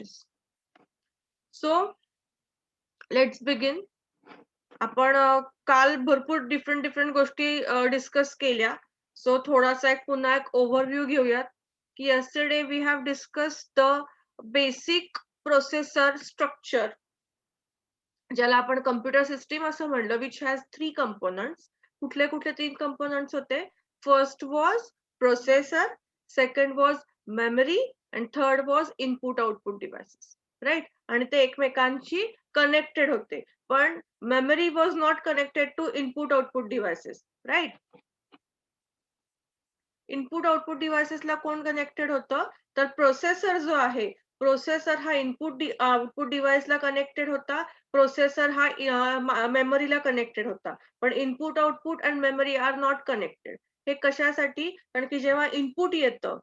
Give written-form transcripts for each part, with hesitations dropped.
devices. So let's begin. आपण काल भरपूर डिफरंट गोष्टी डिस्कस केल्या. सो थोडासा पुन्हा एक ओव्हरव्ह्यू घेऊयात की yesterday we have discussed the basic processor structure, ज्याला आपण कम्प्युटर सिस्टीम असं म्हणलं, which has three components. कुठले कुठले तीन components होते? First was processor, second was memory and third was input output devices, right? आणि ते एकमेकांशी कनेक्टेड होते, पण memory was not connected to input output devices, right? Input output डिव्हाइसेसला कोण कनेक्टेड होतं? तर प्रोसेसर जो आहे, प्रोसेसर हा इनपुट आउटपुट डिव्हाइसला कनेक्टेड होता, प्रोसेसर हा मेमरीला कनेक्टेड होता. पण input output and memory are not connected. हे कशासाठी? कारण की जेव्हा इनपुट येतं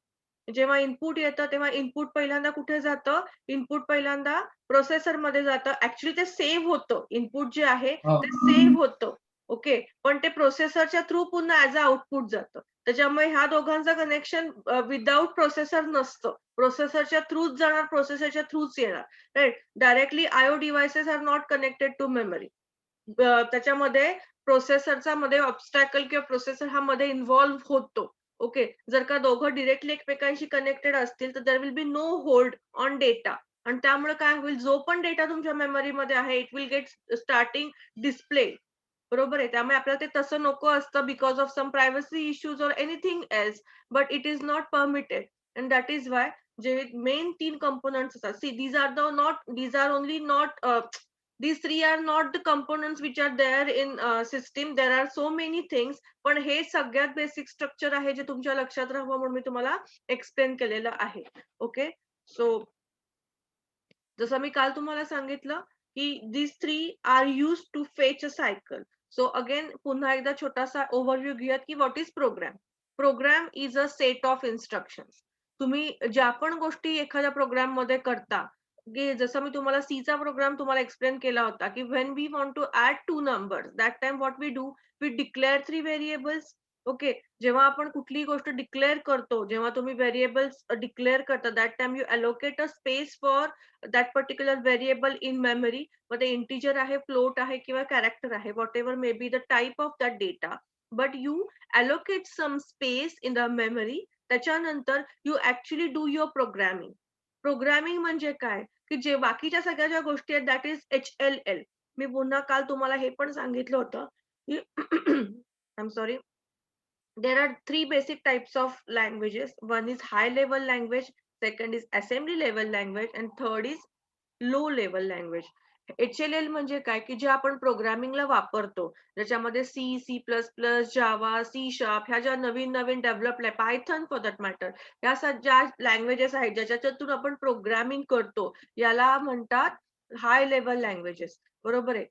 तेव्हा इनपुट पहिल्यांदा कुठे जातं? इनपुट पहिल्यांदा प्रोसेसर मध्ये जातं. ऍक्च्युली ते सेव्ह होतं. इनपुट जे आहे ते सेव्ह होतं. ओके, पण ते प्रोसेसरच्या थ्रू पुन्हा ऍज अ आउटपुट जातं. त्याच्यामुळे ह्या दोघांचं कनेक्शन विदाउट प्रोसेसर नसतं. प्रोसेसरच्या थ्रूच जाणार, प्रोसेसरच्या थ्रूच येणार, right? Directly IO devices are not connected to memory. त्याच्यामध्ये प्रोसेसरचा मध्ये ऑब्स्टॅकल किंवा प्रोसेसर हा मध्ये इन्व्हॉल्व्ह होतो. ओके, जर का दोघं डिरेक्टली एकमेकांशी कनेक्टेड असतील तर there will be no hold on data, आणि त्यामुळे काय होईल? जो पण डेटा तुमच्या मेमरीमध्ये आहे it will get starting display. बरोबर आहे. त्यामुळे आपल्याला ते तसं नको असतं because of some privacy issues or anything else, but it is not permitted. And that is why जे मेन तीन कंपोनंट्स असतात, see these are only not these three are not the components which are there in system. There are so many things, पण हे सगळ्यात basic structure आहे जे तुमच्या लक्षात राहावं म्हणून मी तुम्हाला एक्सप्लेन केलेलं आहे. ओके, सो जसं मी काल तुम्हाला सांगितलं की these three are used to fetch a cycle. So again पुन्हा एकदा छोटासा ओव्हरव्ह्यू घेऊयात की what is program. Program is a set of instructions. तुम्ही ज्या पण गोष्टी एखाद्या प्रोग्राम मध्ये करता, की जसं मी तुम्हाला सी चा प्रोग्राम तुम्हाला एक्सप्लेन केला होता की when we want to add two numbers, that time what we do, we declare three variables. Okay, जेव्हा आपण कुठलीही गोष्ट डिक्लेअर करतो, जेव्हा तुम्ही व्हेरिएबल्स डिक्लेअर करता, that time you allocate a space for that particular variable in memory. मग ते इंटिजर आहे, फ्लोट आहे किंवा कॅरेक्टर आहे, what ever may be the type of that data, but you allocate some space in the memory. त्याच्यानंतर you actually do your programming. Programming म्हणजे काय? की जे बाकीच्या सगळ्या ज्या गोष्टी आहेत दॅट इज HLL. मी पुन्हा काल तुम्हाला हे पण सांगितलं होतं की I am sorry, there are three basic types of languages. One is high level language, second is assembly level language, and third is low level language. HLL म्हणजे काय? की जे आपण प्रोग्रामिंगला वापरतो, ज्याच्यामध्ये C++, जावा, C#, ह्या ज्या नवीन नवीन develop, Python for that matter, ह्या ज्या लँग्वेजेस आहेत ज्याच्यातून आपण प्रोग्रामिंग करतो, याला म्हणतात हाय लेवल लँग्वेजेस. बरोबर आहे.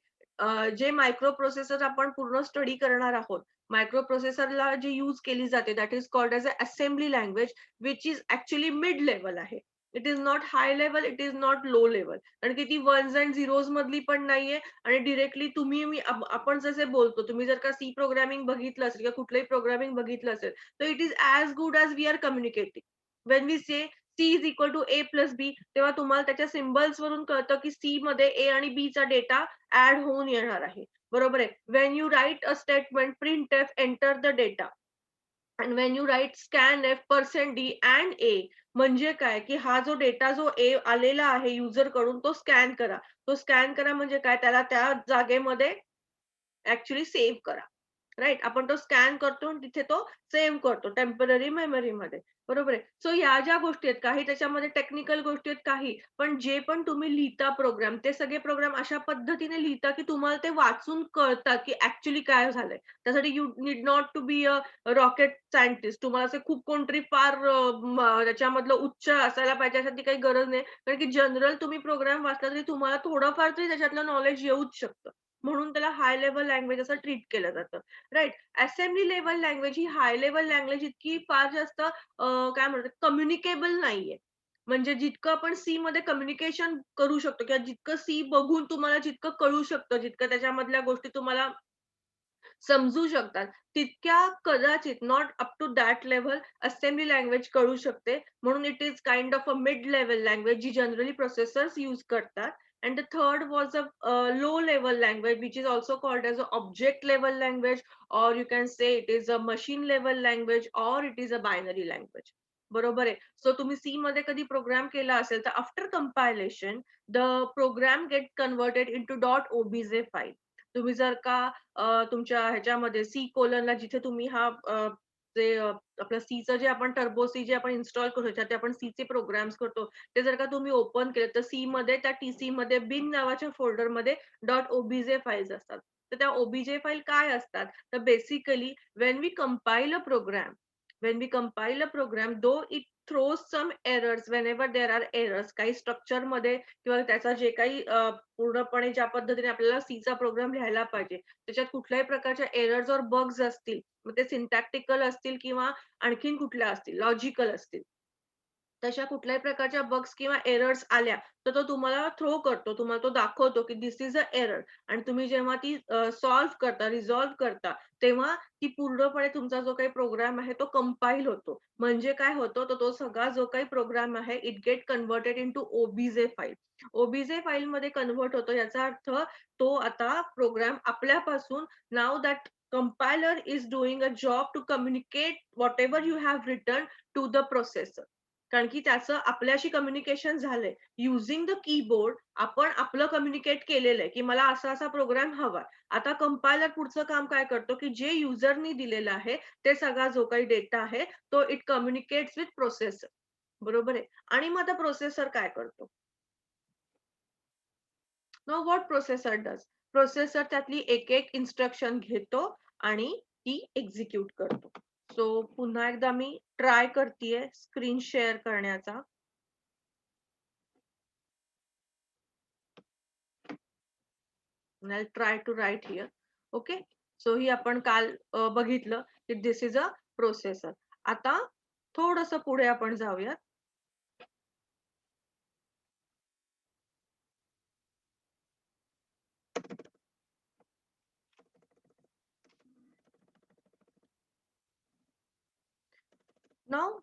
जे मायक्रो प्रोसेसर आपण पूर्ण स्टडी करणार आहोत, मायक्रो प्रोसेसरला जी यूज केली जाते that is called as a assembly language, which is actually mid level आहे. It is not high level, it is not low level. कारण की ती वन्स अँड झिरोज मधली पण नाहीये, आणि डिरेक्टली तुम्ही मी आपण जसे बोलतो, तुम्ही जर का सी प्रोग्रामिंग बघितलं असेल किंवा कुठलंही प्रोग्रामिंग बघितलं असेल, तर it is as good as we are communicating. When we say C is equal to A+B, तेव्हा तुम्हाला त्याच्या सिम्बल्स वरून कळतं की सी मध्ये A आणि B चा डेटा ऍड होऊन येणार आहे. बरोबर आहे. Wien you write a statement printf enter the data, and when you write scanf %d and a, म्हणजे काय? की हा जो डेटा जो ए आलेला आहे युजर कडून तो स्कॅन करा. तो स्कॅन करा म्हणजे काय? त्याला त्या जागेमध्ये ऍक्च्युअली सेव्ह करा, राईट? आपण तो स्कॅन करतो आणि तिथे तो सेव्ह करतो टेम्पररी मेमरीमध्ये. बरोबर आहे. सो ह्या ज्या गोष्टी आहेत, काही त्याच्यामध्ये टेक्निकल गोष्टी आहेत, काही पण जे पण तुम्ही लिहिता प्रोग्राम, ते सगळे प्रोग्राम अशा पद्धतीने लिहिता की तुम्हाला ते वाचून कळतात की ऍक्च्युअली काय झालंय. त्यासाठी you need not to be a rocket scientist. तुम्हाला असे खूप कोणतरी फार त्याच्यामधलं उच्च असायला पाहिजे यासाठी काही गरज नाही. कारण की जनरल तुम्ही प्रोग्राम वाचला तरी तुम्हाला थोडंफार तरी त्याच्यातलं नॉलेज येऊच शकतं. म्हणून त्याला हाय लेवल लँग्वेज असं ट्रीट केलं जातं, राईट? असेंब्ली लेवल लँग्वेज ही हाय लेवल लँग्वेज इतकी फार जास्त काय म्हणतात, कम्युनिकेबल नाहीये. म्हणजे जितकं आपण सी मध्ये कम्युनिकेशन करू शकतो किंवा जितकं सी बघून तुम्हाला जितकं कळू शकतं, जितकं त्याच्यामधल्या गोष्टी तुम्हाला समजू शकतात, तितक्या कदाचित not up to that level assembly language कळू शकते. म्हणून it is kind of a mid level language जी जनरली प्रोसेसर्स यूज करतात. And the third was a low level language, which is also called as a object level language, or you can say it is a machine level language, or it is a binary language. बरोबर आहे. So तुम्ही C मध्ये कधी programme केला असेल तर after compilation the program get converted into dot OBJ file. तुम्ही जर का तुमच्या ह्याच्यामध्ये सी कोलनला जिथे तुम्ही हा जे आपलं सीचं जे आपण टर्बो सी जे आपण इन्स्टॉल करू त्याच्यात आपण सी चे प्रोग्राम्स करतो, ते जर का तुम्ही ओपन केलं तर सी मध्ये त्या टीसी मध्ये बिन नावाच्या फोल्डर मध्ये डॉट ओबीजे फाईल्स असतात. तर त्या ओबीजे फाईल काय असतात, तर basically when we compile a program, though it throws some errors whenever there are errors, काही स्ट्रक्चर मध्ये किंवा त्याचा जे काही पूर्णपणे ज्या पद्धतीने आपल्याला सी चा प्रोग्राम लिहायला पाहिजे त्याच्यात कुठल्याही प्रकारच्या एरर्स और बग्स असतील, मग ते सिंटॅक्टिकल असतील किंवा आणखीन कुठल्या असतील, लॉजिकल असतील, तशा कुठल्याही प्रकारच्या बग्स किंवा एरर्स आल्या तर तो तुम्हाला थ्रो करतो, तुम्हाला तो दाखवतो की दिस इज अ एरर. आणि तुम्ही जेव्हा ती सॉल्व्ह करता, रिझॉल्व्ह करता, तेव्हा ती पूर्णपणे तुमचा जो काही प्रोग्राम आहे तो कंपाईल होतो. म्हणजे काय होतं, तर तो सगळा जो काही प्रोग्राम आहे it get converted into OBJ file. OBJ file मध्ये कन्वर्ट होतो, याचा अर्थ तो आता प्रोग्राम आपल्यापासून, now that compiler is doing a job to communicate whatever you have written to the processor. कारण की त्याचं आपल्याशी कम्युनिकेशन झालंय युझिंग द कीबोर्ड. आपण आपलं कम्युनिकेट केलेलं आहे की मला असा असा प्रोग्राम हवाय. आता कंपायलर पुढचं काम काय करतो की जे युजरनी दिलेलं आहे ते सगळा जो काही डेटा आहे तो इट कम्युनिकेट्स विथ प्रोसेसर. बरोबर आहे. आणि मग आता प्रोसेसर काय करतो, know what processor does, processor त्यातली एक एक इन्स्ट्रक्शन घेतो आणि ती एक्झिक्यूट करतो. सो पुन्हा एकदा मी ट्राय करतेय स्क्रीन शेअर करण्याचा. and I'll try to write here. Okay. So ही आपण काल बघितलं की दिस इज अ प्रोसेसर. आता थोडस पुढे आपण जाऊयात. नाव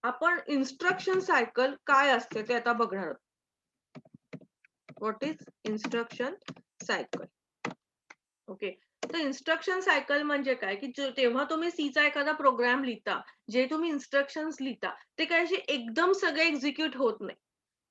आपण इन्स्ट्रक्शन सायकल काय असते ते आता बघणार आहोत. What is instruction cycle. Okay. तर इन्स्ट्रक्शन सायकल म्हणजे काय की तेव्हा तुम्ही सीचा एखादा प्रोग्राम लिहिता, जे तुम्ही इन्स्ट्रक्शन्स लिहिता ते काय असे एकदम सगळे एक्झिक्यूट होत नाही.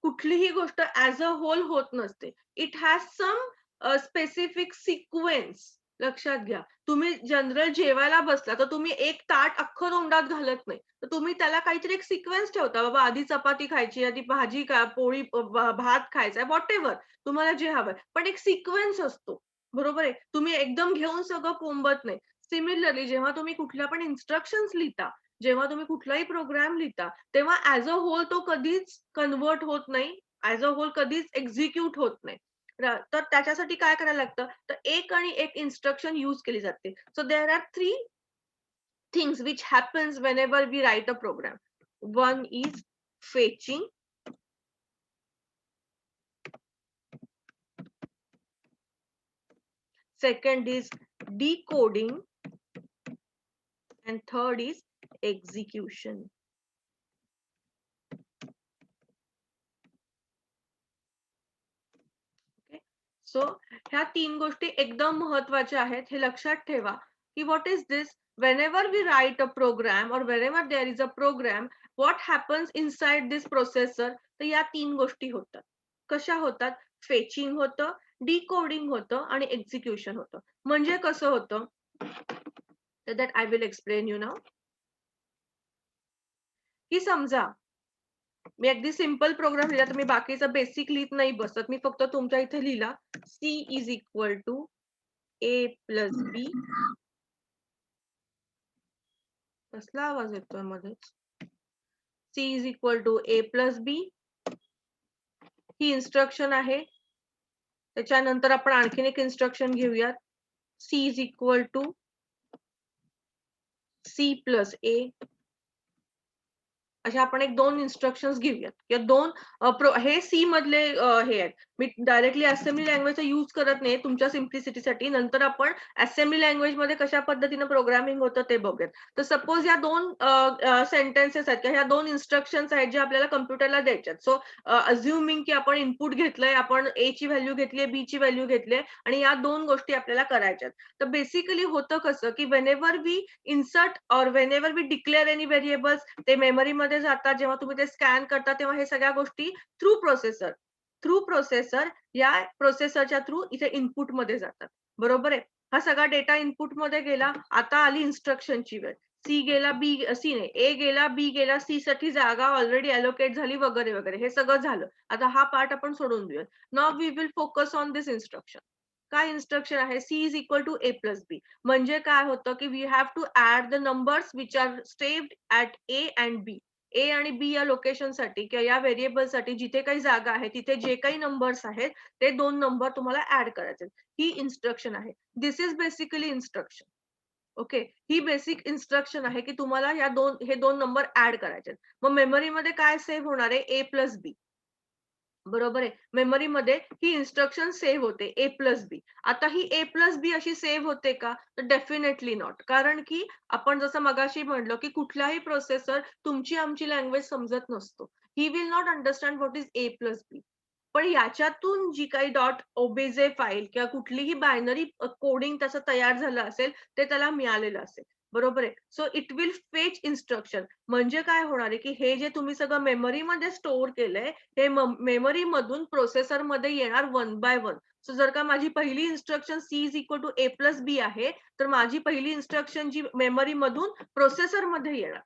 कुठलीही गोष्ट ऍज अ होल होत नसते. It has some specific sequence. लक्षात घ्या, तुम्ही जनरल जेवायला बसला तर तुम्ही एक ताट अख्खं तोंडात घालत नाही, तर तुम्ही त्याला काहीतरी एक सिक्वेन्स ठेवता. बाबा आधी चपाती खायची, आधी भाजी का पोळी भात खायचा, व्हॉट एव्हर तुम्हाला जे हवंय, पण एक सिक्वेन्स असतो. बरोबर आहे. तुम्ही एकदम घेऊन सगळं कोंबत नाही. सिमिलरली जेव्हा तुम्ही कुठल्या पण इन्स्ट्रक्शन्स लिहिता, जेव्हा तुम्ही कुठलाही प्रोग्राम लिहिता, तेव्हा ऍज अ होल तो कधीच कन्वर्ट होत नाही, ऍज अ होल कधीच एक्झिक्यूट होत नाही. तर त्याच्यासाठी काय करायला लागतं, तर एक आणि एक इन्स्ट्रक्शन यूज केली जाते. So there are 3 things which happens whenever we write a program. One is fetching, second is decoding, and third is execution. So ह्या 3 गोष्टी एकदम महत्वाच्या आहेत, हे लक्षात ठेवा की what is this, whenever we write a program or whenever there is a program, what happens inside this processor. तर या 3 गोष्टी होतात. कशा होतात, फेचिंग होतं, डिकोडिंग होतं आणि एक्झिक्युशन होतं. म्हणजे कसं होतं, that I will explain you now. की समजा मी अगदी सिंपल प्रोग्राम लिहिला, तर मी बाकीचा बेसिक लिहित नाही बसत. मी फक्त तुमच्या इथे लिहिला C is equal to A plus B. कसला आवाज येतोय मध्येच. C is equal to A plus B ही इन्स्ट्रक्शन आहे. त्याच्यानंतर आपण आणखीन एक इन्स्ट्रक्शन घेऊयात, C is equal to C plus A. अशा आपण एक 2 इन्स्ट्रक्शन्स घेऊयात किंवा 2 हे सी मधले हे आहेत. मी डायरेक्टली असेंब्ली लँग्वेजचा यूज करत नाही तुमच्या सिम्प्लिसिटीसाठी. नंतर आपण असेंब्ली लँग्वेज मध्ये कशा पद्धतीने प्रोग्रामिंग होतं ते बघूयात. तर सपोज या 2 सेंटेन्सेस आहेत किंवा ह्या 2 इन्स्ट्रक्शन्स आहेत जे आपल्याला कम्प्युटरला द्यायच्यात. सो अज्युमिंग की आपण इनपुट घेतलंय, आपण ए ची व्हॅल्यू घेतली, बी ची व्हॅल्यू घेतली आणि या 2 गोष्टी आपल्याला करायच्यात. तर बेसिकली होतं कसं की whenever we insert or whenever we declare any variables ते मेमरीमध्ये जातात. जेव्हा तुम्ही ते स्कॅन करता तेव्हा हे सगळ्या गोष्टी थ्रू प्रोसेसर या प्रोसेसरच्या थ्रू इथे इनपुट मध्ये जातात. बरोबर आहे. हा सगळा डेटा इनपुट मध्ये गेला. आता आली इन्स्ट्रक्शनची वेळ. सी गेला बी सी नाही ए गेला बी गेला सी साठी जागा ऑलरेडी अलोकेट झाली वगैरे वगैरे हे सगळं झालं. आता हा पार्ट आपण सोडून देऊया. Now we will focus on this instruction. काय इन्स्ट्रक्शन आहे C is equal to A plus B. म्हणजे काय होतं की we have to add the numbers which are stored at A and B. A आणि बी या लोकेशनसाठी किंवा या व्हेरिएबलसाठी जिथे काही जागा आहे तिथे जे काही नंबर्स आहेत ते 2 नंबर तुम्हाला ऍड करायचे. ही इन्स्ट्रक्शन आहे. This is basically instruction. Okay. ही बेसिक इन्स्ट्रक्शन आहे की तुम्हाला हे 2 नंबर ऍड करायचे. मग मेमरीमध्ये काय सेव्ह होणार आहे ए प्लस बी. बरोबर आहे. मेमरीमध्ये ही इन्स्ट्रक्शन सेव्ह होते ए प्लस बी. आता ही ए प्लस बी अशी सेव्ह होते का? तर डेफिनेटली नॉट. कारण की आपण जसं मगाशी म्हणलं की कुठलाही प्रोसेसर तुमची आमची लँग्वेज समजत नसतो. He will not understand what is A plus B. पण याच्यातून जी काही डॉट ओबीजे फाईल किंवा कुठलीही बायनरी कोडिंग त्याचं तयार झालं असेल ते त्याला मिळालेलं असेल. बरोबर आहे. So it will fetch instruction. म्हणजे काय होणार आहे की हे जे तुम्ही सगळं मेमरीमध्ये स्टोअर केलंय हे मेमरी मधून प्रोसेसर मध्ये येणार वन बाय वन. सो जर का माझी पहिली instruction C is equal to A plus B आहे तर माझी पहिली इन्स्ट्रक्शन जी मेमरी मधून प्रोसेसर मध्ये येणार.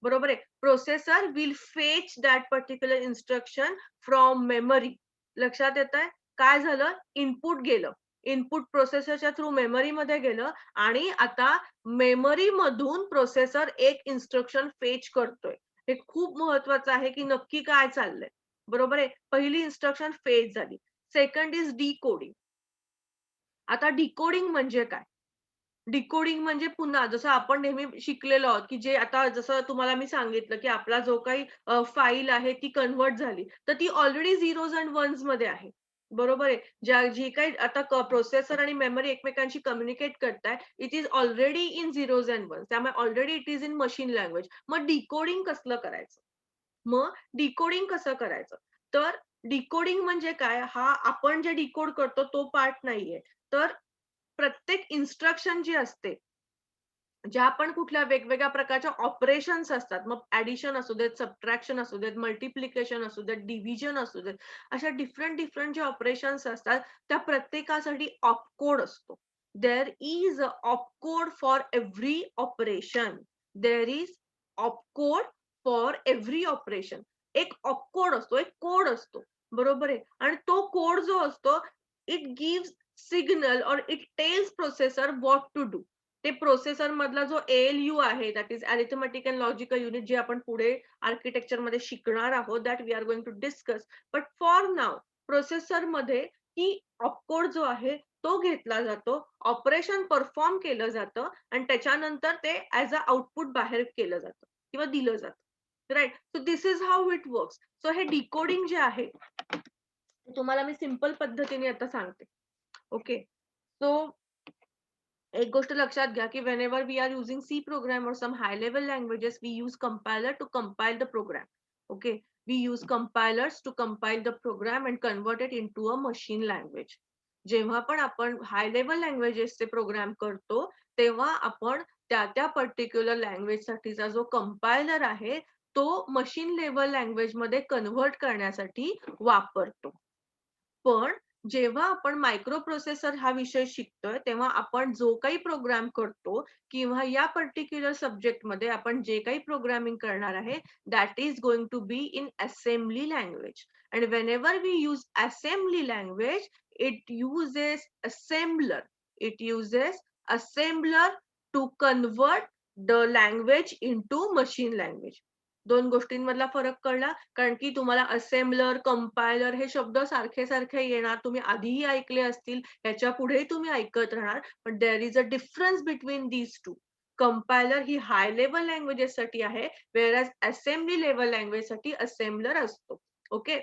बरोबर आहे. Processor will fetch that particular instruction from memory. लक्षात येत आहे. काय झालं इनपुट गेलं. इनपुट प्रोसेसरच्या थ्रू मेमरीमध्ये गेलं आणि आता मेमरी मधून प्रोसेसर एक इन्स्ट्रक्शन फेच करतोय. हे खूप महत्वाचं आहे की नक्की काय चाललंय. बरोबर आहे. पहिली इन्स्ट्रक्शन फेच झाली. Second is decoding. आता डिकोडिंग म्हणजे काय? डिकोडिंग म्हणजे पुन्हा जसं आपण नेहमी शिकलेलो आहोत, की जे आता जसं तुम्हाला मी सांगितलं, की आपला जो काही फाईल आहे ती कन्व्हर्ट झाली. तर ती ऑलरेडी झिरोज एंड वन्स मध्ये आहे. बरोबर आहे. जी काही आता प्रोसेसर आणि मेमरी एकमेकांशी कम्युनिकेट करताय, it is already in zeros and ones. त्यामुळे already it is in machine language. मग डिकोडिंग कसलं करायचं? मग डिकोडिंग कसं करायचं? तर डिकोडिंग म्हणजे काय? हा आपण जे डिकोड करतो तो पार्ट नाहीये. तर प्रत्येक इन्स्ट्रक्शन जी असते, ज्या पण कुठल्या वेगवेगळ्या प्रकारच्या ऑपरेशन्स असतात. मग ॲडिशन असू देत, सबट्रॅक्शन असू देत, मल्टिप्लिकेशन असू देत, डिव्हिजन असू देत. अशा डिफरंट जे ऑपरेशन्स असतात, त्या प्रत्येकासाठी ऑपकोड असतो. There is a opcode for every operation. There is opcode for every operation. एक ऑपकोड असतो, एक कोड असतो. बरोबर आहे. आणि तो कोड जो असतो, it gives signal or it tells processor what to do. ते प्रोसेसर मधला जो एएलयू आहे that is arithmetic and logical unit जे आपण पुढे आर्किटेक्चर मध्ये शिकणार आहोत that we are going to discuss. But for now processor मध्ये ही ऑपकोड जो आहे तो घेतला जातो. ऑपरेशन परफॉर्म केलं जातं आणि त्याच्यानंतर ते ऍज अ आउटपुट बाहेर केलं जातं किंवा दिलं जातं. Right. So this is how it works. So हे डिकोडिंग जे आहे तुम्हाला मी सिंपल पद्धतीने आता सांगते. ओके. सो एक गोष्ट लक्षात घ्या की whenever we are using C program or some high level languages, we use compiler to compile the program. Okay, we use compilers to compile the program and convert it into a machine language. जेव्हा पण आपण high level लँग्वेजेसचे programme करतो तेव्हा आपण त्या particular language साठीचा जो compiler आहे तो मशीन लेवल लँग्वेज मध्ये कन्व्हर्ट करण्यासाठी वापरतो. पण जेव्हा आपण मायक्रो प्रोसेसर हा विषय शिकतोय तेव्हा आपण जो काही प्रोग्राम करतो किंवा या पर्टिक्युलर सब्जेक्ट मध्ये आपण जे काही प्रोग्रामिंग करणार आहे that is going to be in assembly language. And whenever we use assembly language it uses assembler to convert the language into machine language. 2 गोष्टींमधला फरक कळला. कारण की तुम्हाला असेंबलर, कंपायलर हे शब्द सारखे येणार. तुम्ही आधीही ऐकले असतील, ह्याच्या पुढेही तुम्ही ऐकत राहणार. पण there is a difference between these two. Compiler ही हाय लेवल लँग्वेजेस साठी आहे, वेअरएज असेंब्ली लेवल लँग्वेज साठी असेंबलर असतो. ओके,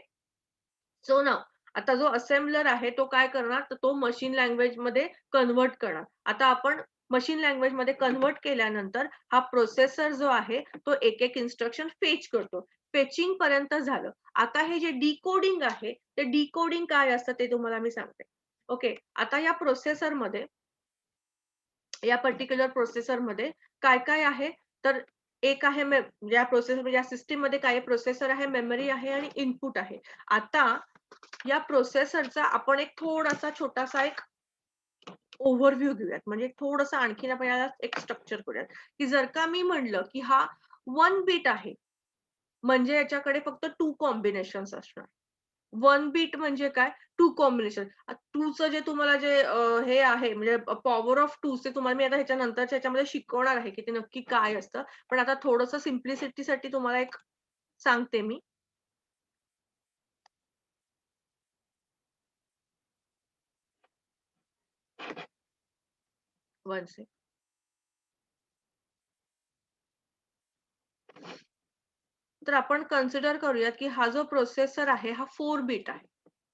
सो ना आता जो असेंबलर आहे तो काय करणार, तर तो मशीन लँग्वेज मध्ये कन्वर्ट करणार. आता आपण मशीन लँग्वेज मध्ये कन्वर्ट केल्यानंतर हा प्रोसेसर जो आहे तो एक एक इन्स्ट्रक्शन फेच करतो. फेचिंग पर्यंत झालं. आता हे जे डिकोडिंग आहे ते डिकोडिंग काय असतं ते तुम्हाला मी सांगते. ओके, आता या प्रोसेसर मध्ये, या पर्टिक्युलर प्रोसेसर मध्ये काय काय आहे, तर एक आहे या प्रोसेसर, या सिस्टीम मध्ये काय प्रोसेसर आहे, मेमरी आहे आणि इनपुट आहे. आता या प्रोसेसरचा आपण एक थोडासा छोटासा एक ओव्हरव्ह्यू घेऊयात, म्हणजे थोडंसं आणखीन आपण याला एक स्ट्रक्चर करूयात, की जर का मी म्हणलं की हा 1 बीट आहे, म्हणजे याच्याकडे फक्त 2 कॉम्बिनेशन्स असणार. 1 बीट म्हणजे काय, 2 कॉम्बिनेशन. 2 चं जे तुम्हाला जे हे आहे, म्हणजे पॉवर ऑफ 2 चे तुम्हाला मी आता ह्याच्या नंतरच्या ह्याच्यामध्ये शिकवणार आहे की ते नक्की काय असतं. पण आता थोडंसं सिम्प्लिसिटीसाठी तुम्हाला एक सांगते मी. 1 सेकंड. तर आपण कन्सिडर करूयात की हा जो प्रोसेसर आहे हा 4 बीट आहे.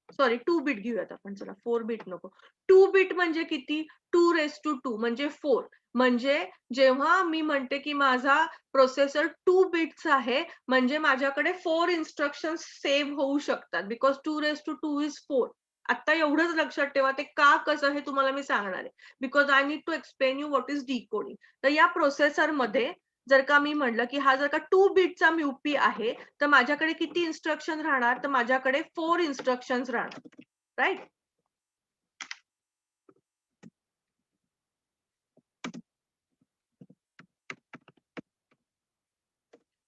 सॉरी 2 बीट घेऊयात आपण, चला 4 बीट नको. 2 बीट म्हणजे किती, 2⁻²2 म्हणजे 4. म्हणजे जेव्हा मी म्हणते की माझा प्रोसेसर 2 बीटचा आहे, म्हणजे माझ्याकडे 4 इन्स्ट्रक्शन सेव्ह होऊ शकतात, बिकॉज 2⁻² इज 4. आता एवढंच लक्षात ठेवा, ते का कसं हे तुम्हाला मी सांगणार आहे, because I need to explain you what is decoding. तर या प्रोसेसर मध्ये जर का मी म्हटलं की हा जर का 2 बीटचा म्यूपी आहे, तर माझ्याकडे किती इन्स्ट्रक्शन राहणार, तर माझ्याकडे 4 इन्स्ट्रक्शन्स राहणार, राईट.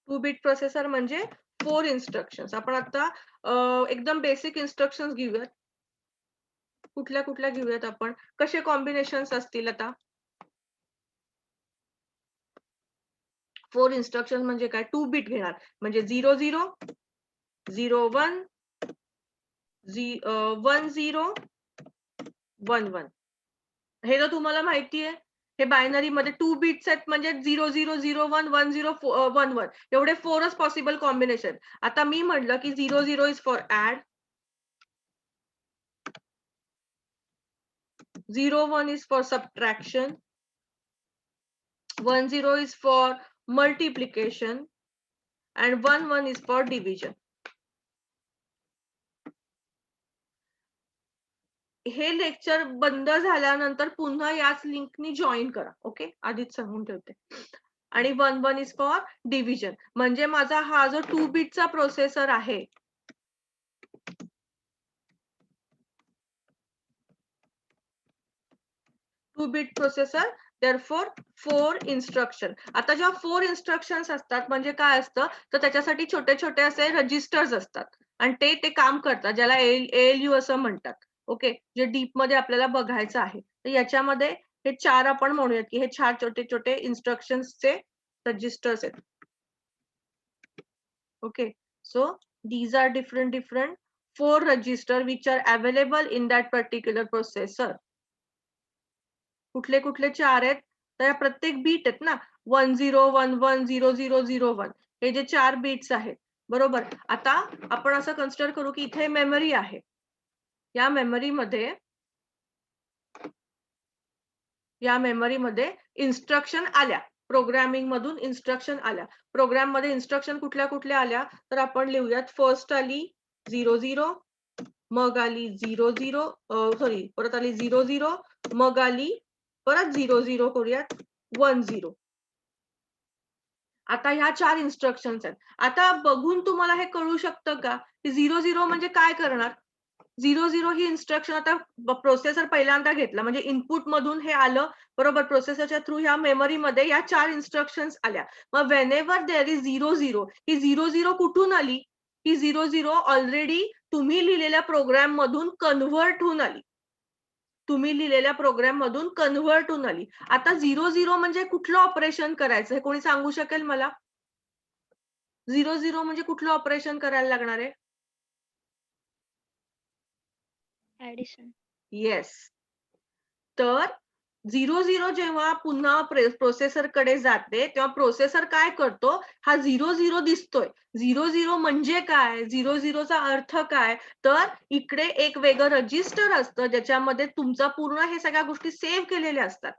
2 बीट प्रोसेसर म्हणजे 4 इन्स्ट्रक्शन्स. आपण आता एकदम बेसिक इन्स्ट्रक्शन्स घेऊयात. कुठल्या कुठल्या घेऊयात आपण, कसे कॉम्बिनेशन्स असतील आता. 4 इन्स्ट्रक्शन म्हणजे काय, 2 बीट घेणार म्हणजे 00, 01, 10, 11. हे तर तुम्हाला माहिती आहे. हे बायनरी मध्ये 2 बीट्स आहेत, म्हणजे 0001 1011 एवढे 4च पॉसिबल कॉम्बिनेशन. आता मी म्हटलं की 00 is for add, 01 is for subtraction, 10 is for multiplication, and 11 is for division. हे लेक्चर बंद झाल्यानंतर पुन्हा याच लिंकनी जॉईन करा. ओके, आधीच सांगून ठेवते. आणि 11 इज फॉर डिव्हिजन. म्हणजे माझा हा जो 2 बीटचा प्रोसेसर आहे, 2 बीट प्रोसेसर, therefore 4 इन्स्ट्रक्शन. आता जेव्हा 4 इन्स्ट्रक्शन्स असतात म्हणजे काय असतं, तर त्याच्यासाठी छोटे छोटे असे रजिस्टर्स असतात आणि ते काम करतात, ज्याला ALU असं म्हणतात. ओके, जे डीप मध्ये आपल्याला बघायचं आहे. तर याच्यामध्ये हे 4 आपण म्हणूयात की हे 4 छोटे छोटे इन्स्ट्रक्शन्सचे रजिस्टर्स आहेत. Okay, so these are different 4 register which are available in that particular processor. कुठले कुठले 4 आहेत, तर प्रत्येक बीट आहेत ना, 10110001, हे जे 4 बीट्स आहेत, बरोबर. आता आपण असं कन्सिडर करू की इथे मेमरी आहे. या मेमरीमध्ये इन्स्ट्रक्शन आल्या, प्रोग्रामिंग मधून इन्स्ट्रक्शन आल्या. प्रोग्राम मध्ये इन्स्ट्रक्शन कुठल्या कुठल्या आल्या, तर आपण लिहूयात. फर्स्ट आली 00, मग आली 00, सॉरी परत आली 00, मग आली परत 00, करूयात 10. आता ह्या 4 इन्स्ट्रक्शन्स आहेत. आता बघून तुम्हाला हे कळू शकतं का की 00 म्हणजे काय करणार. 00 ही इन्स्ट्रक्शन आता प्रोसेसर पहिल्यांदा घेतला, म्हणजे इनपुट मधून हे आलं, बरोबर. प्रोसेसरच्या थ्रू ह्या मेमरीमध्ये या 4 इन्स्ट्रक्शन्स आल्या. मग व्हेनेवर देअर इज 00, ही 00 कुठून आली, ही 00 ऑलरेडी तुम्ही लिहिलेल्या प्रोग्राम मधून कन्व्हर्ट होऊन आली. तुम्ही लिहिलेल्या प्रोग्राम मधून कन्व्हर्ट होऊन आली. आता 00 म्हणजे कुठलं ऑपरेशन करायचं, हे कोणी सांगू शकेल मला. 00 म्हणजे कुठलं ऑपरेशन करायला लागणार आहे. ऍडिशन. येस. तर 0 जेव्हा पुन्हा प्रोसेसर कडे जाते तेव्हा प्रोसेसर काय करतो, हा 0 दिसतोय. 0 म्हणजे काय, 0चा अर्थ काय, तर इकडे एक वेगळं रजिस्टर असतं ज्याच्यामध्ये तुमचा पूर्ण हे सगळ्या गोष्टी सेव्ह केलेल्या असतात.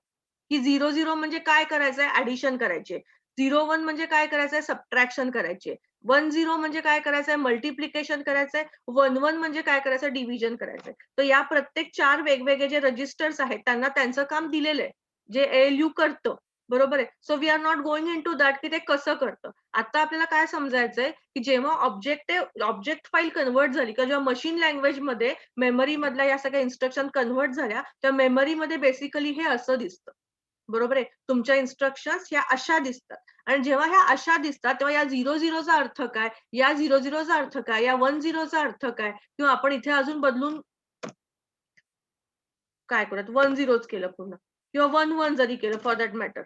की 0 म्हणजे काय करायचंय, ऍडिशन करायचे. 0 म्हणजे काय करायचंय, सबट्रॅक्शन करायचे. 1 म्हणजे काय करायचंय, मल्टिप्लिकेशन करायचंय. 1 म्हणजे काय करायचं, डिव्हिजन करायचंय. तर या प्रत्येक 4 वेगवेगळे जे रजिस्टर्स आहेत त्यांना त्यांचं काम दिलेलं आहे, जे ALU करतं. बरोबर आहे. So we are not going into that की ते कसं करतं. आता आपल्याला काय समजायचंय की जेव्हा ऑब्जेक्ट फाईल कन्व्हर्ट झाली किंवा जेव्हा मशीन लँग्वेज मध्ये मेमरी मधल्या या सगळ्या इन्स्ट्रक्शन कन्व्हर्ट झाल्या, तर मेमरीमध्ये बेसिकली हे असं दिसतं. बरोबर आहे. तुमच्या इन्स्ट्रक्शन्स ह्या अशा दिसतात. आणि जेव्हा ह्या अशा दिसतात तेव्हा या 0चा अर्थ काय, या 0चा अर्थ काय, या 10चा अर्थ काय, किंवा आपण इथे अजून बदलून काय करूयात, 10च केलं पूर्ण, किंवा 11 जरी केलं फॉर दॅट मॅटर.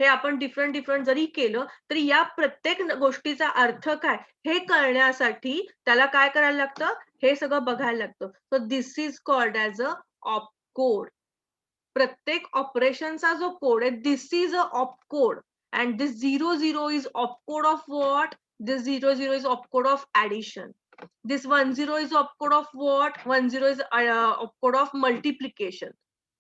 हे आपण डिफरंट जरी केलं तरी या प्रत्येक गोष्टीचा अर्थ काय हे कळण्यासाठी त्याला काय करायला लागतं, हे सगळं बघायला लागतं. So this is called as a op code. प्रत्येक ऑपरेशनचा जो कोड आहे, this is a op code. And this 00 is op code of what, this 00 is op code of addition. This 10 is opcode of what? 10 is opcode of multiplication,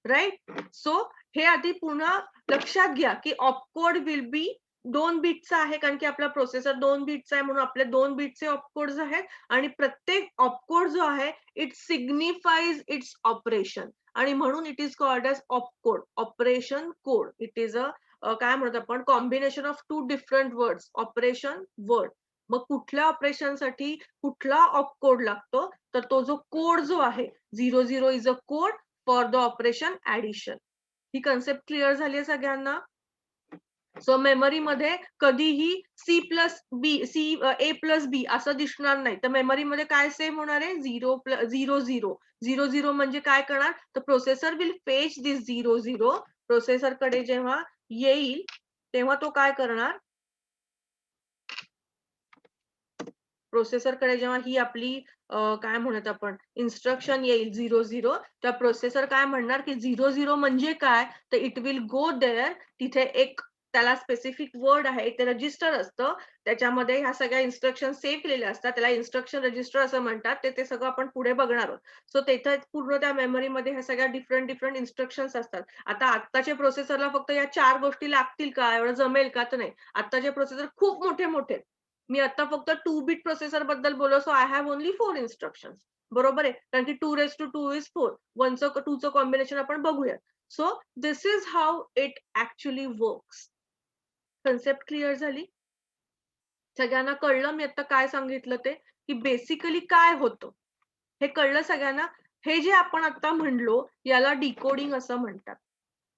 right? So हे आधी पुन्हा लक्षात घ्या की ऑपकोड विल बी 2 बिटचा आहे, कारण की आपला प्रोसेसर 2 बिटचा आहे म्हणून आपले 2 बिटचे ऑपकोड्स आहेत. आणि प्रत्येक ऑपकोड जो आहे इट सिग्निफाईज इट्स ऑपरेशन, आणि म्हणून it is called as opcode, operation code. It is a काय म्हणतो आपण, combination of 2 different words, operation word. मग कुठल्या ऑपरेशनसाठी कुठला ऑपकोड लागतो, तर तो जो कोड जो आहे 00 is a code for the operation addition. He concept clear झाली आहे सगळ्यांना? सो मेमरी मध्ये कधीही सी प्लस बी, ए प्लस बी असं दिसणार नाही. तर मेमरी मध्ये काय सेव्ह होणार आहे, 0 म्हणजे काय करणार, तर processor will fetch this 00. Processor कडे जेव्हा येईल तेव्हा तो काय करणार, प्रोसेसर कडे जेव्हा ही आपली काय म्हणत आपण इन्स्ट्रक्शन येईल 00, तर प्रोसेसर काय म्हणणार की 00 म्हणजे काय, तर इट विल गो देअर. तिथे एक त्याला स्पेसिफिक वर्ड आहे, ते रजिस्टर असतं, त्याच्यामध्ये ह्या सगळ्या इन्स्ट्रक्शन सेव्ह केलेल्या असतात, त्याला इन्स्ट्रक्शन रजिस्टर असं म्हणतात. ते सगळं आपण पुढे बघणार आहोत. सो तेथे पूर्ण त्या मेमरीमध्ये ह्या सगळ्या डिफरंट इन्स्ट्रक्शन्स असतात. आता आत्ताच्या प्रोसेसरला फक्त या 4 गोष्टी लागतील का, एवढं जमेल का, तर नाही. आत्ताचे प्रोसेसर खूप मोठे. मी आता फक्त 2 बिट प्रोसेसर बद्दल बोललो, so I have only 4 instruction. बरोबर आहे, कारण की 2 इज 4, 2चं कॉम्बिनेशन आपण बघूया. So this is how it actually works. Concept clear झाली सगळ्यांना? कळलं मी आता काय सांगितलं ते, की बेसिकली काय होतं हे कळलं सगळ्यांना? हे जे आपण आता म्हणलो याला डिकोडिंग असं म्हणतात.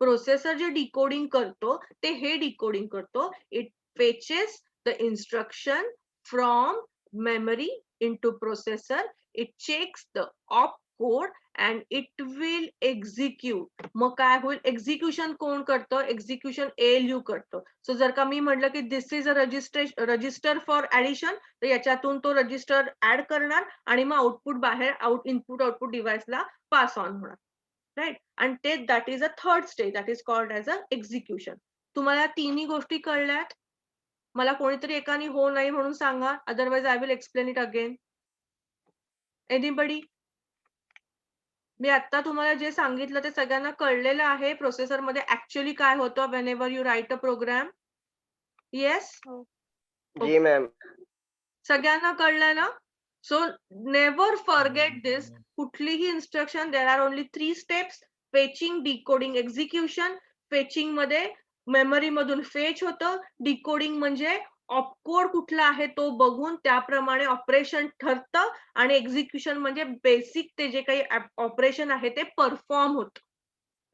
प्रोसेसर जे डिकोडिंग करतो ते हे डिकोडिंग करतो. It fetches the instruction from memory into processor. It checks the op code and it will execute. मग काय होईल, एक्झिक्युशन कोण करतं, एक्झिक्युशन ALU करतो. सो जर का मी म्हटलं की this is a register for addition, तर याच्यातून तो रजिस्टर ऍड करणार आणि मग आउटपुट बाहेर इनपुट आउटपुट डिव्हाइसला पास ऑन होणार. राईट. आणि ते that is a third stage, that is called as a execution. तुम्हाला तिन्ही गोष्टी कळल्यात? मला कोणीतरी एकाने हो नाही म्हणून सांगा, otherwise I will explain it again. Anybody? मी आता तुम्हाला जे सांगितलं ते सगळ्यांना कळलेलं आहे प्रोसेसर मध्ये ऍक्च्युअली काय होतं whenever you write a program? Yes? जी मैम. सगळ्यांना कळलं ना? So never forget this. कुठलीही instruction, there are only 3 steps: fetching, decoding, execution. Fetching मध्ये मेमरी मधून फेच होतं. डिकोडिंग म्हणजे ऑपकोड कुठला आहे तो बघून त्याप्रमाणे ऑपरेशन ठरतं. आणि एक्झिक्युशन म्हणजे बेसिक ते जे काही ऑपरेशन आहे ते परफॉर्म होतं.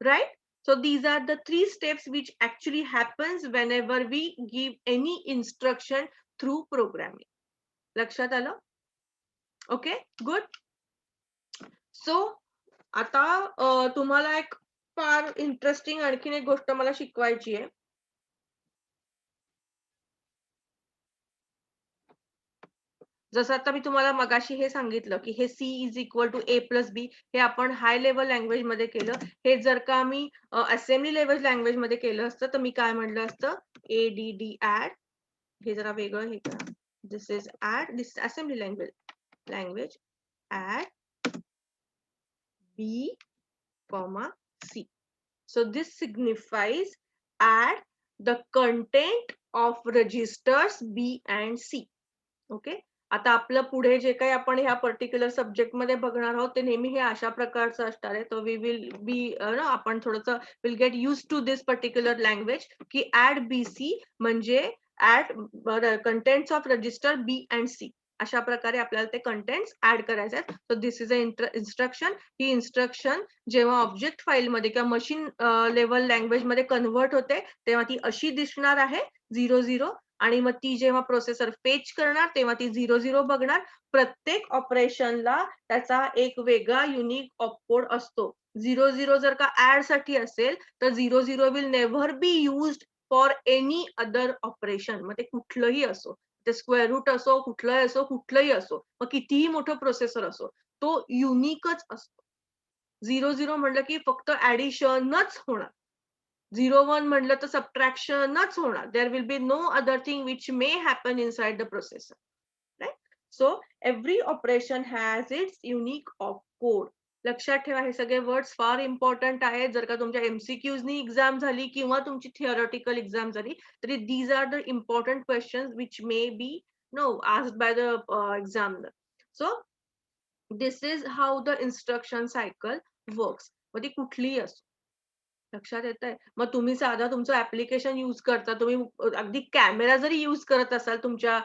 Right? So these are the 3 steps which actually happens whenever we give any instruction through programming. लक्षात आलं? Okay, good. सो आता तुम्हाला एक फार इंटरेस्टिंग आणखीन एक गोष्ट मला शिकवायची आहे. जसं आता मी तुम्हाला मगाशी हे सांगितलं की हे C is equal to A plus B हे आपण हाय लेवल लँग्वेज मध्ये केलं. हे जर का मी असेंब्ली लेवल लँग्वेज मध्ये केलं असतं तर मी काय म्हटलं असतं ADD ऍड, हे जरा वेगळं हे करा. This is add, this assembly language add B, C. So this signifies add the content of registers B and C. Okay. आता आपलं पुढे जे काही आपण ह्या पर्टिक्युलर सब्जेक्ट मध्ये बघणार आहोत ते नेहमी हे अशा प्रकारचं असणार आहे. तर वी विल बी आपण थोडंसं will get used to this particular language की ऍड BC म्हणजे add contents of register B and C. अशा प्रकारे आपल्याला ते कंटेंट्स ऍड करायचे आहेत. So this is a instruction. ही इन्स्ट्रक्शन जेव्हा ऑब्जेक्ट फाईल मध्ये किंवा मशीन लेवल लँग्वेज मध्ये कन्व्हर्ट होते तेव्हा ती अशी दिसणार आहे 00. आणि मग ती जेव्हा प्रोसेसर फेच करणार तेव्हा ती 00 बघणार. प्रत्येक ऑपरेशनला त्याचा एक वेगळा युनिक ऑपकोड असतो. 00 जर का ऍड साठी असेल तर 00 will never be used for any other operation. मग ते कुठलंही असो, ते स्क्वेअर रूट असो, कुठलंही असो, कुठलंही असो, मग कितीही मोठं प्रोसेसर असो, तो युनिकच असतो. 00 म्हटलं की फक्त ऍडिशनच होणार. 01 म्हटलं तर सबट्रॅक्शनच होणार. There will be no other thing which may happen inside the processor. Right. So every operation has its unique of code. लक्षात ठेवा हे सगळे वर्ड्स फार इम्पॉर्टंट आहेत. जर का तुमच्या MCQनी एक्झाम झाली किंवा तुमची थिअरॉटिकल एक्झाम झाली तरी these are the important questions which may be asked by the examiner. So this is how the instruction cycle works. मग ती कुठलीही असो. लक्षात येत आहे. मग तुम्ही साधा तुमचं ऍप्लिकेशन युज करता, तुम्ही अगदी कॅमेरा जरी युज करत असाल तुमच्या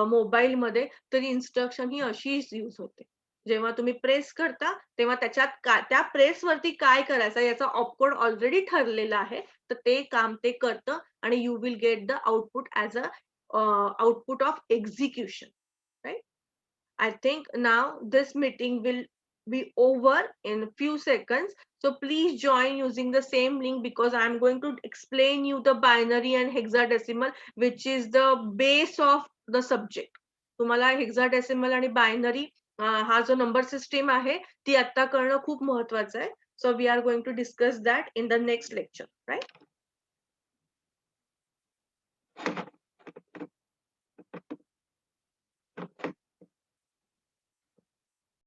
मोबाईलमध्ये तरी इन्स्ट्रक्शन ही अशीच युज होते. जेव्हा तुम्ही प्रेस करता तेव्हा त्याच्यात त्या प्रेस वरती काय करायचं याचा ऑपकोड ऑलरेडी ठरलेला आहे. तर ते काम ते करतं आणि you will get the output as a output of execution. Right. I think now this meeting will be over in few seconds. So please join using the same link because I'm going to explain you the binary and hexadecimal, which is the base of the subject. तुम्हाला hexadecimal आणि binary हा जो number system आहे ती आता करणं खूप महत्वाचं आहे. So we are going to discuss that in the next lecture. Right.